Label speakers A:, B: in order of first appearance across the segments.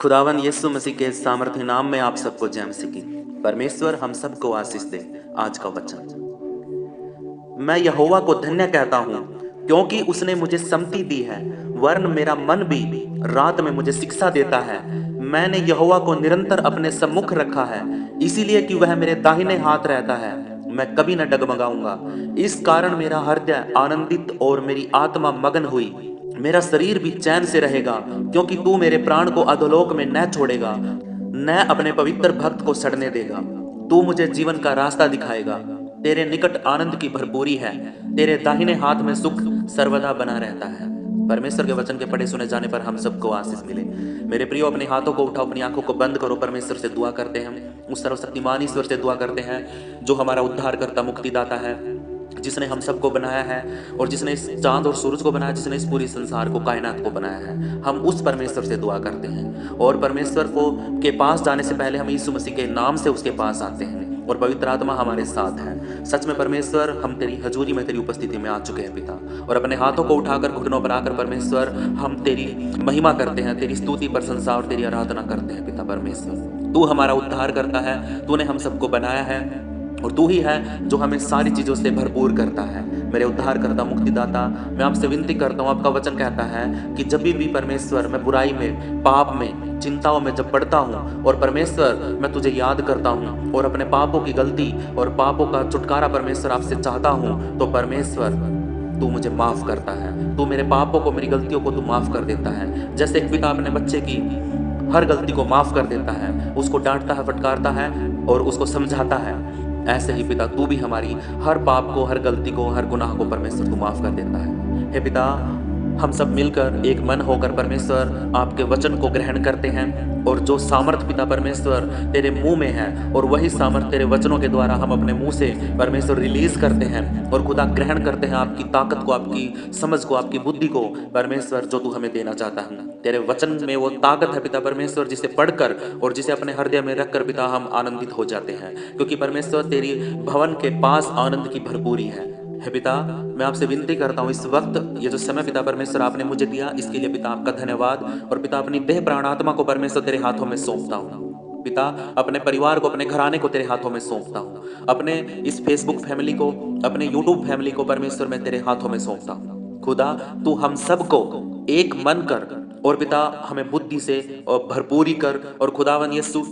A: खुदावन यीशु मसीह के सामर्थ्य नाम में आप सबको जय मसीह की। परमेश्वर हम सबको आशीष दे। आज का वचन, मैं यहोवा को धन्य कहता हूँ क्योंकि उसने मुझे सम्मति दी है, वरन मेरा मन भी रात में मुझे शिक्षा देता है। मैंने यहोवा को निरंतर अपने सम्मुख रखा है, इसीलिए कि वह मेरे दाहिने हाथ रहता है, मैं कभी न डगमगाऊंगा। इस कारण मेरा हृदय आनंदित और मेरी आत्मा मगन हुई। मेरा शरीर भी चैन से रहेगा, क्योंकि तू मेरे प्राण को अधोलोक में न छोड़ेगा, न अपने पवित्र भक्त को सड़ने देगा। तू मुझे जीवन का रास्ता दिखाएगा। तेरे निकट आनंद की भरपूरी है, तेरे दाहिने हाथ में सुख सर्वदा बना रहता है। परमेश्वर के वचन के पढ़े सुने जाने पर हम सबको आशीष मिले। मेरे प्रियो, अपने हाथों को उठाओ, अपनी आंखों को बंद करो। परमेश्वर से दुआ करते हैं, उस सर्वशक्तिमान ईश्वर से दुआ करते हैं जो हमारा उद्धार करता मुक्तिदाता है, जिसने हम सबको बनाया है और जिसने इस चांद और सूरज को बनाया, जिसने इस पूरी संसार को, कायनात को बनाया है। हम उस परमेश्वर से दुआ करते हैं और परमेश्वर को के पास जाने से पहले हम यीशु मसीह के नाम से उसके पास आते हैं और पवित्र आत्मा हमारे साथ है। सच में परमेश्वर, हम तेरी हजूरी में, तेरी उपस्थिति में आ चुके हैं पिता, और अपने हाथों को उठाकर घुटनों पर आकर परमेश्वर हम तेरी महिमा करते हैं, तेरी स्तुति, प्रशंसा और तेरी आराधना करते हैं। पिता परमेश्वर, तू हमारा उद्धार करता है, तूने हम सबको बनाया है और तू ही है जो हमें सारी चीजों से भरपूर करता है। मेरे उद्धार करता मुक्तिदाता, मैं आपसे विनती करता हूँ। आपका वचन कहता है कि जब भी परमेश्वर मैं बुराई में, पाप में, चिंताओं में जब पड़ता हूँ और परमेश्वर मैं तुझे याद करता हूँ और अपने पापों की गलती और पापों का छुटकारा परमेश्वर आपसे चाहता हूँ, तो परमेश्वर तू मुझे माफ करता है। तू मेरे पापों को, मेरी गलतियों को तू माफ कर देता है। जैसे एक पिता अपने बच्चे की हर गलती को माफ कर देता है, उसको डांटता है, फटकारता है और उसको समझाता है, ऐसे ही पिता तू भी हमारी हर पाप को, हर गलती को, हर गुनाह को परमेश्वर तू माफ कर देता है। हे पिता, हम सब मिलकर एक मन होकर परमेश्वर आपके वचन को ग्रहण करते हैं और जो सामर्थ पिता परमेश्वर तेरे मुंह में है, और वही सामर्थ तेरे वचनों के द्वारा हम अपने मुंह से परमेश्वर रिलीज करते हैं और खुदा ग्रहण करते हैं आपकी ताकत को, आपकी समझ को, आपकी बुद्धि को परमेश्वर जो तू हमें देना चाहता है। तेरे वचन में वो ताकत है पिता परमेश्वर, जिसे पढ़कर और जिसे अपने हृदय में रखकर पिता हम आनंदित हो जाते हैं, क्योंकि परमेश्वर तेरी भवन के पास आनंद की भरपूरी है। हे पिता, मैं आपसे विनती करता हूँ, इस वक्त ये जो समय पिता परमेश्वर आपने मुझे दिया, इसके लिए पिता आपका धन्यवाद। और पिता अपनी देह प्राण आत्मा को परमेश्वर तेरे हाथों में सौंपता हूँ। पिता अपने परिवार को, अपने घराने को तेरे हाथों में सौंपता हूँ। अपने इस फेसबुक फैमिली को, अपने यूट्यूब फैमिली को परमेश्वर मैं तेरे हाथों में सौंपता हूँ। खुदा तू हम सबको एक मन कर और पिता हमें बुद्धि से और भरपूरी कर, और खुदावन यीशु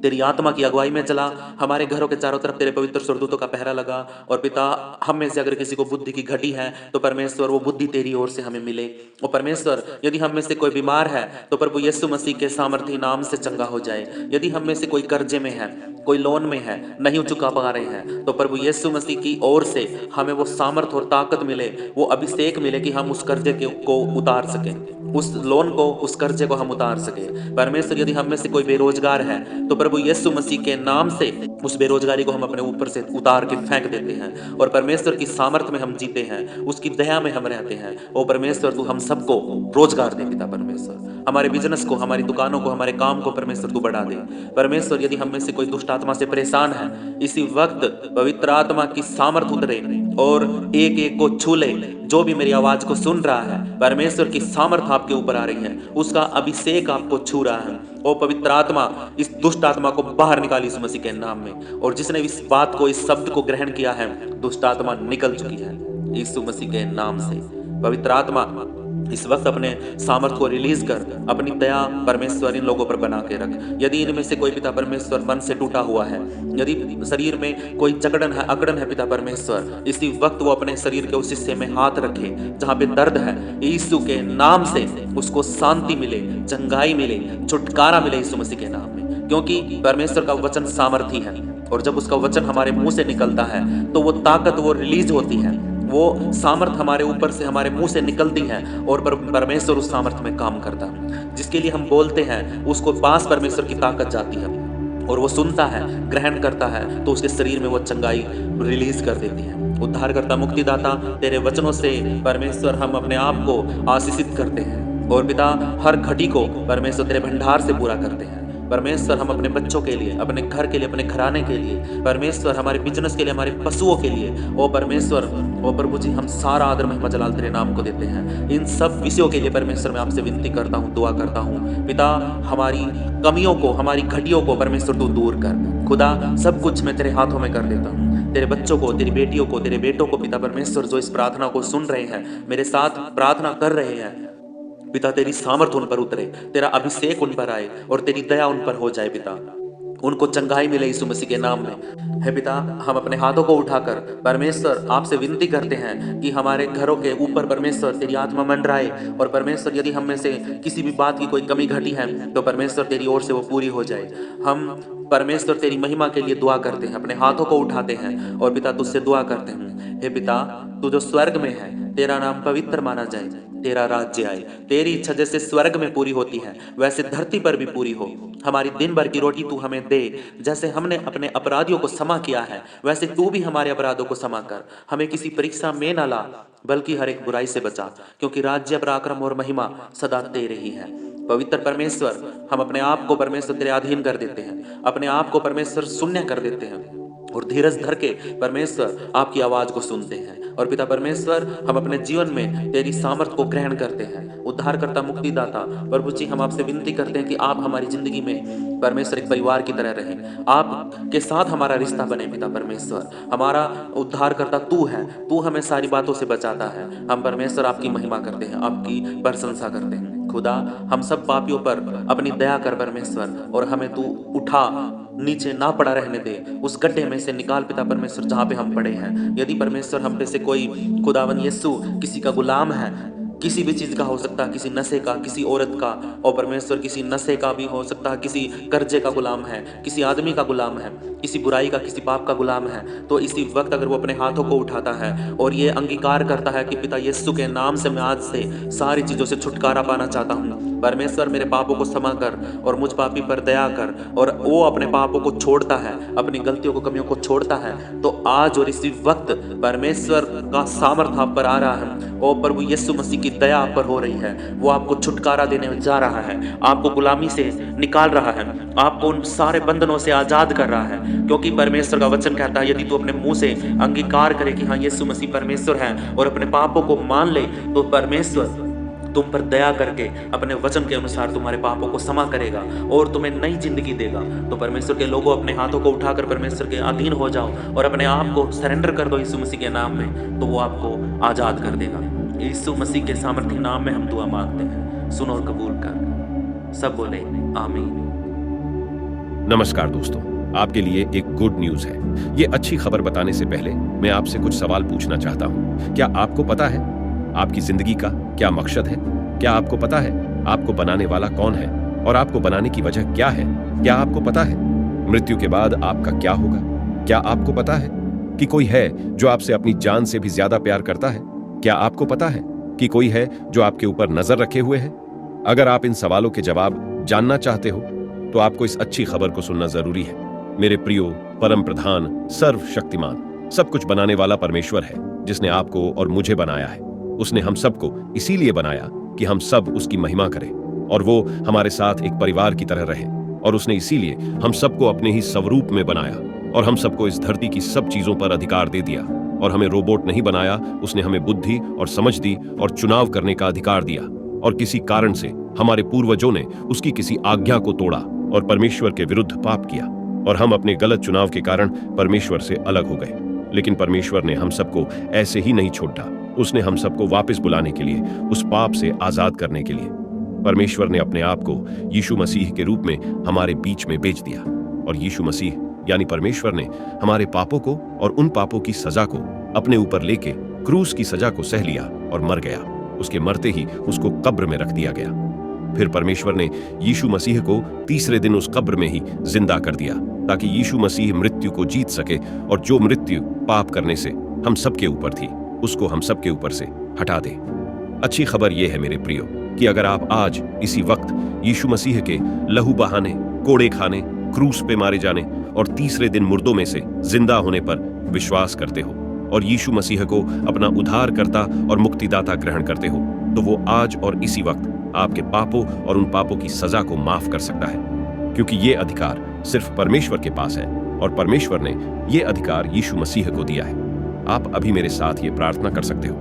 A: तेरी आत्मा की अगुवाई में चला। हमारे घरों के चारों तरफ तेरे पवित्र स्वर्गदूतों का पहरा लगा, और पिता हम में से अगर किसी को बुद्धि की घटी है तो परमेश्वर वो बुद्धि तेरी ओर से हमें मिले। और परमेश्वर, यदि हम में से कोई बीमार है तो प्रभु यीशु मसीह के सामर्थी नाम से चंगा हो जाए। यदि हम में से कोई कर्जे में है, कोई लोन में है, नहीं चुका पा रहे हैं, तो प्रभु यीशु मसीह की ओर से हमें वो सामर्थ और ताकत मिले, वो अभिषेक मिले कि हम उस कर्जे को उतार सकें, उस लोन को, उस कर्जे को हम उतार सके। परमेश्वर, यदि हम में से कोई बेरोजगार है तो प्रभु यीशु मसीह के नाम से उस बेरोजगारी को हम अपने ऊपर से उतार के फेंक देते हैं और परमेश्वर की सामर्थ में हम जीते हैं, उसकी दया में हम रहते हैं। ओ परमेश्वर, तू हम सबको रोजगार दे पिता परमेश्वर, हमारे बिजनेस को, हमारी दुकानों को, हमारे काम को परमेश्वर तू बढ़ा दे। परमेश्वर, यदि हम में से कोई दुष्ट आत्मा से परेशान है, इसी वक्त पवित्र आत्मा की सामर्थ उतरे और एक एक को छू ले। जो भी मेरी आवाज को सुन रहा है, परमेश्वर की सामर्थ आपके ऊपर आ रही है, उसका अभिषेक आपको छू रहा है। ओ पवित्र आत्मा, इस दुष्ट आत्मा को बाहर निकाली इस मसीह के नाम में, और जिसने इस बात को, इस शब्द को ग्रहण किया है, दुष्ट आत्मा निकल चुकी है यीशु मसीह के नाम से। पवित्र आत्मा, इस वक्त अपने सामर्थ को रिलीज कर अपनी दया परमेश्वर इन लोगों पर बना के रख। यदि इनमें से कोई पिता परमेश्वर मन से टूटा हुआ है, यदि शरीर में कोई जकड़न है, अकड़न है पिता परमेश्वर, इसी वक्त वो अपने शरीर के उस हिस्से में हाथ रखे जहां पे दर्द है, यीशु के नाम से उसको शांति मिले, चंगाई मिले, छुटकारा मिले यीशु मसीह के नाम में। क्योंकि परमेश्वर का वचन सामर्थी है, और जब उसका वचन हमारे मुंह से निकलता है तो वो ताकत, वो रिलीज होती है, वो सामर्थ हमारे ऊपर से, हमारे मुंह से निकलती है, और परमेश्वर उस सामर्थ में काम करता है। जिसके लिए हम बोलते हैं उसको पास परमेश्वर की ताकत जाती है, और वो सुनता है, ग्रहण करता है, तो उसके शरीर में वो चंगाई रिलीज कर देती है। उद्धार करता मुक्तिदाता, तेरे वचनों से परमेश्वर हम अपने आप को आशीषित करते हैं, और पिता हर घटी को परमेश्वर तेरे भंडार से पूरा करते हैं। परमेश्वर हम अपने बच्चों के लिए, अपने घर के लिए, अपने घराने के लिए, परमेश्वर हमारे बिजनेस के लिए, हमारे पशुओं के लिए, ओ परमेश्वर, ओ प्रभु जी, हम सारा आदर महिमा जलाल तेरे नाम को देते हैं। इन सब विषयों के लिए परमेश्वर मैं आपसे विनती करता हूँ, दुआ करता हूँ। पिता, हमारी कमियों को, हमारी घटियों को परमेश्वर तू दूर कर। खुदा, सब कुछ मैं तेरे हाथों में कर देता हूँ। तेरे बच्चों को, तेरी बेटियों को, तेरे बेटों को पिता परमेश्वर, जो इस प्रार्थना को सुन रहे हैं, मेरे साथ प्रार्थना कर रहे हैं, पिता तेरी सामर्थ उन पर उतरे, तेरा अभिषेक उन पर आए और तेरी दया उन पर हो जाए। पिता, उनको चंगाई मिले यीशु मसीह के नाम में। हे पिता, हम अपने हाथों को उठाकर परमेश्वर आपसे विनती करते हैं कि हमारे घरों के ऊपर परमेश्वर तेरी आत्मा मंडराए, और परमेश्वर यदि हम में से किसी भी बात की कोई कमी घटी है तो परमेश्वर तेरी ओर से वो पूरी हो जाए। हम परमेश्वर तेरी महिमा के लिए दुआ करते हैं, अपने हाथों को उठाते हैं और पिता तुझसे दुआ करते हैं। हे पिता, तू जो स्वर्ग में है, तेरा नाम पवित्र माना जाए, तेरा राज्य आए, तेरी इच्छा जैसे स्वर्ग में पूरी होती है वैसे धरती पर भी पूरी हो। हमारी दिन भर की रोटी तू हमें दे, जैसे हमने अपने अपराधियों को क्षमा किया है वैसे तू भी हमारे अपराधों को क्षमा कर। हमें किसी परीक्षा में न ला, बल्कि हर एक बुराई से बचा, क्योंकि राज्य, पराक्रम और महिमा सदा तेरे ही है। पवित्र परमेश्वर, हम अपने आप को परमेश्वर तेरे अधीन कर देते हैं, अपने आप को परमेश्वर शून्य कर देते हैं और धीरज धर के परमेश्वर आपकी आवाज को सुनते हैं। और पिता परमेश्वर, हम अपने जीवन में तेरी सामर्थ को ग्रहण करते हैं। उद्धारकर्ता, मुक्तिदाता प्रभु जी, हम आपसे विनती करते हैं कि आप हमारी जिंदगी में परमेश्वर एक परिवार की तरह रहें, आपके साथ हमारा रिश्ता बने। पिता परमेश्वर, हमारा उद्धारकर्ता तू है, तू हमें सारी बातों से बचाता है। हम परमेश्वर आपकी महिमा करते हैं, आपकी प्रशंसा करते हैं। खुदा, हम सब पापियों पर अपनी दया कर परमेश्वर, और हमें तू उठा, नीचे ना पड़ा रहने दे, उस गड्ढे में से निकाल पिता परमेश्वर जहाँ पे हम पड़े हैं। यदि परमेश्वर हम पे से कोई खुदावन यीशु किसी का गुलाम है, किसी भी चीज का हो सकता है, किसी नशे का, किसी औरत का, और परमेश्वर किसी नशे का भी हो सकता है, किसी कर्जे का गुलाम है, किसी आदमी का गुलाम है, किसी बुराई का, किसी पाप का गुलाम है, तो इसी वक्त अगर वो अपने हाथों को उठाता है और ये अंगीकार करता है कि पिता यीशु के नाम से मैं आज से सारी चीजों से छुटकारा पाना चाहता हूँ, परमेश्वर मेरे पापों को क्षमा कर और मुझ पापी पर दया कर, और वो अपने पापों को छोड़ता है, अपनी गलतियों को, कमियों को छोड़ता है, तो आज और इसी वक्त परमेश्वर का सामर्थ्य आप पर आ रहा है। ओ प्रभु यीशु मसीह की दया आप पर हो रही है, वो आपको छुटकारा देने जा रहा है, आपको गुलामी से निकाल रहा है, आपको उन सारे बंधनों से आजाद कर रहा है। क्योंकि परमेश्वर का वचन कहता है, यदि तू अपने मुंह से अंगीकार करे कि हाँ यीशु मसीह परमेश्वर है और अपने पापों को मान ले, तो परमेश्वर तुम पर दया करके अपने वचन के अनुसार तुम्हारे पापों को क्षमा करेगा और तुम्हें नई जिंदगी देगा। तो परमेश्वर के लोगों, अपने हाथों को उठाकर परमेश्वर के अधीन हो जाओ और अपने आप को सरेंडर कर दो यीशु मसीह के नाम में, तो वो आपको आजाद कर देगा। यीशु मसीह के सामर्थ्य नाम में हम दुआ मांगते हैं, सुनो और कबूल कर। सब बोले आमीन।
B: नमस्कार दोस्तों, आपके लिए एक गुड न्यूज है। ये अच्छी खबर बताने से पहले मैं आपसे कुछ सवाल पूछना चाहता हूँ। क्या आपको पता है आपकी जिंदगी का क्या मकसद है? क्या आपको पता है आपको बनाने वाला कौन है और आपको बनाने की वजह क्या है? क्या आपको पता है मृत्यु के बाद आपका क्या होगा? क्या आपको पता है कि कोई है जो आपसे अपनी जान से भी ज्यादा प्यार करता है? क्या आपको पता है कि कोई है जो आपके ऊपर नजर रखे हुए है? अगर आप इन सवालों के जवाब जानना चाहते हो तो आपको इस अच्छी खबर को सुनना जरूरी है। मेरे प्रियो, परम प्रधान, सर्वशक्तिमान, सब कुछ बनाने वाला परमेश्वर है, जिसने आपको और मुझे बनाया है। उसने हम सबको इसीलिए बनाया कि हम सब उसकी महिमा करें और वो हमारे साथ एक परिवार की तरह रहे, और उसने इसीलिए हम सबको अपने ही स्वरूप में बनाया और हम सबको इस धरती की सब चीजों पर अधिकार दे दिया। और हमें रोबोट नहीं बनाया, उसने हमें बुद्धि और समझ दी और चुनाव करने का अधिकार दिया। और किसी कारण से हमारे पूर्वजों ने उसकी किसी आज्ञा को तोड़ा और परमेश्वर के विरुद्ध पाप किया, और हम अपने गलत चुनाव के कारण परमेश्वर से अलग हो गए। लेकिन परमेश्वर ने हम सबको ऐसे ही नहीं छोड़ा। उसने हम सबको वापस बुलाने के लिए, उस पाप से आजाद करने के लिए, परमेश्वर ने अपने आप को यीशु मसीह के रूप में हमारे बीच में भेज दिया। और यीशु मसीह यानी परमेश्वर ने हमारे पापों को और उन पापों की सजा को अपने ऊपर लेके क्रूस की सजा को सह लिया और मर गया। उसके मरते ही उसको कब्र में रख दिया गया। फिर परमेश्वर ने यीशु मसीह को तीसरे दिन उस कब्र में ही जिंदा कर दिया, ताकि यीशु मसीह मृत्यु को जीत सके, और जो मृत्यु पाप करने से हम सबके ऊपर थी, उसको हम सबके ऊपर से हटा दे। अच्छी खबर यह है मेरे प्रियो कि अगर आप आज इसी वक्त यीशु मसीह के लहू बहाने, कोड़े खाने, क्रूस पे मारे जाने और तीसरे दिन मुर्दों में से जिंदा होने पर विश्वास करते हो और यीशु मसीह को अपना उद्धारकर्ता और मुक्तिदाता ग्रहण करते हो, तो वो आज और इसी वक्त आपके पापों और उन पापों की सजा को माफ कर सकता है। क्योंकि ये अधिकार सिर्फ परमेश्वर के पास है और परमेश्वर ने ये अधिकार यीशु मसीह को दिया है। आप अभी मेरे साथ ये प्रार्थना कर सकते हो।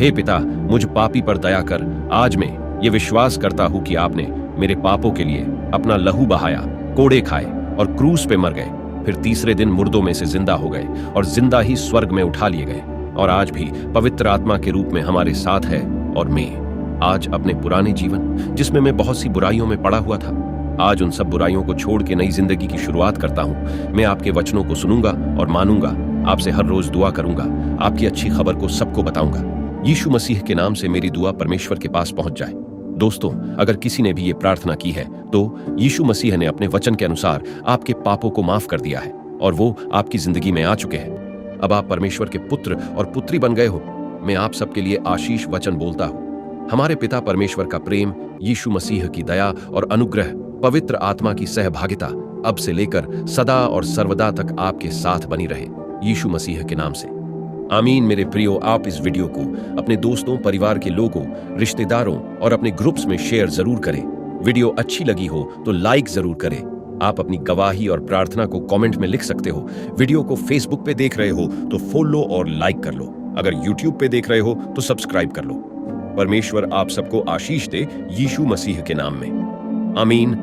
B: हे पिता, मुझ पापी पर दया कर। आज मैं ये विश्वास करता हूं कि आपने मेरे पापों के लिए अपना लहू बहाया, कोड़े खाए और क्रूस पे मर गए, फिर तीसरे दिन मुर्दों में से जिंदा हो गए और जिंदा ही स्वर्ग में उठा लिए गए और आज भी पवित्र आत्मा के रूप में हमारे साथ है। और मैं आज अपने पुराने जीवन, जिसमें मैं बहुत सी बुराइयों में पड़ा हुआ था, आज उन सब बुराइयों को छोड़ के नई जिंदगी की शुरुआत करता हूं। मैं आपके वचनों को सुनूंगा और मानूंगा, आपसे हर रोज दुआ करूंगा, आपकी अच्छी खबर को सबको बताऊंगा। यीशु मसीह के नाम से मेरी दुआ परमेश्वर के पास पहुंच जाए। दोस्तों, अगर किसी ने भी ये प्रार्थना की है तो यीशु मसीह ने अपने वचन के अनुसार आपके पापों को माफ कर दिया है और वो आपकी जिंदगी में आ चुके हैं। अब आप परमेश्वर के पुत्र और पुत्री बन गए हो। मैं आप सबके लिए आशीष वचन बोलता हूं। हमारे पिता परमेश्वर का प्रेम, यीशु मसीह की दया और अनुग्रह, पवित्र आत्मा की सहभागिता अब से लेकर सदा और सर्वदा तक आपके साथ बनी रहे, यीशु मसीह के नाम से। आमीन। मेरे प्रियो, आप इस वीडियो को अपने दोस्तों, परिवार के लोगों, रिश्तेदारों और अपने ग्रुप्स में शेयर जरूर करें। वीडियो अच्छी लगी हो तो लाइक जरूर करें। आप अपनी गवाही और प्रार्थना को कमेंट में लिख सकते हो। वीडियो को फेसबुक पे देख रहे हो तो फॉलो और लाइक कर लो। अगर यूट्यूब पे देख रहे हो तो सब्सक्राइब कर लो। परमेश्वर आप सबको आशीष दे, यीशु मसीह के नाम में। आमीन।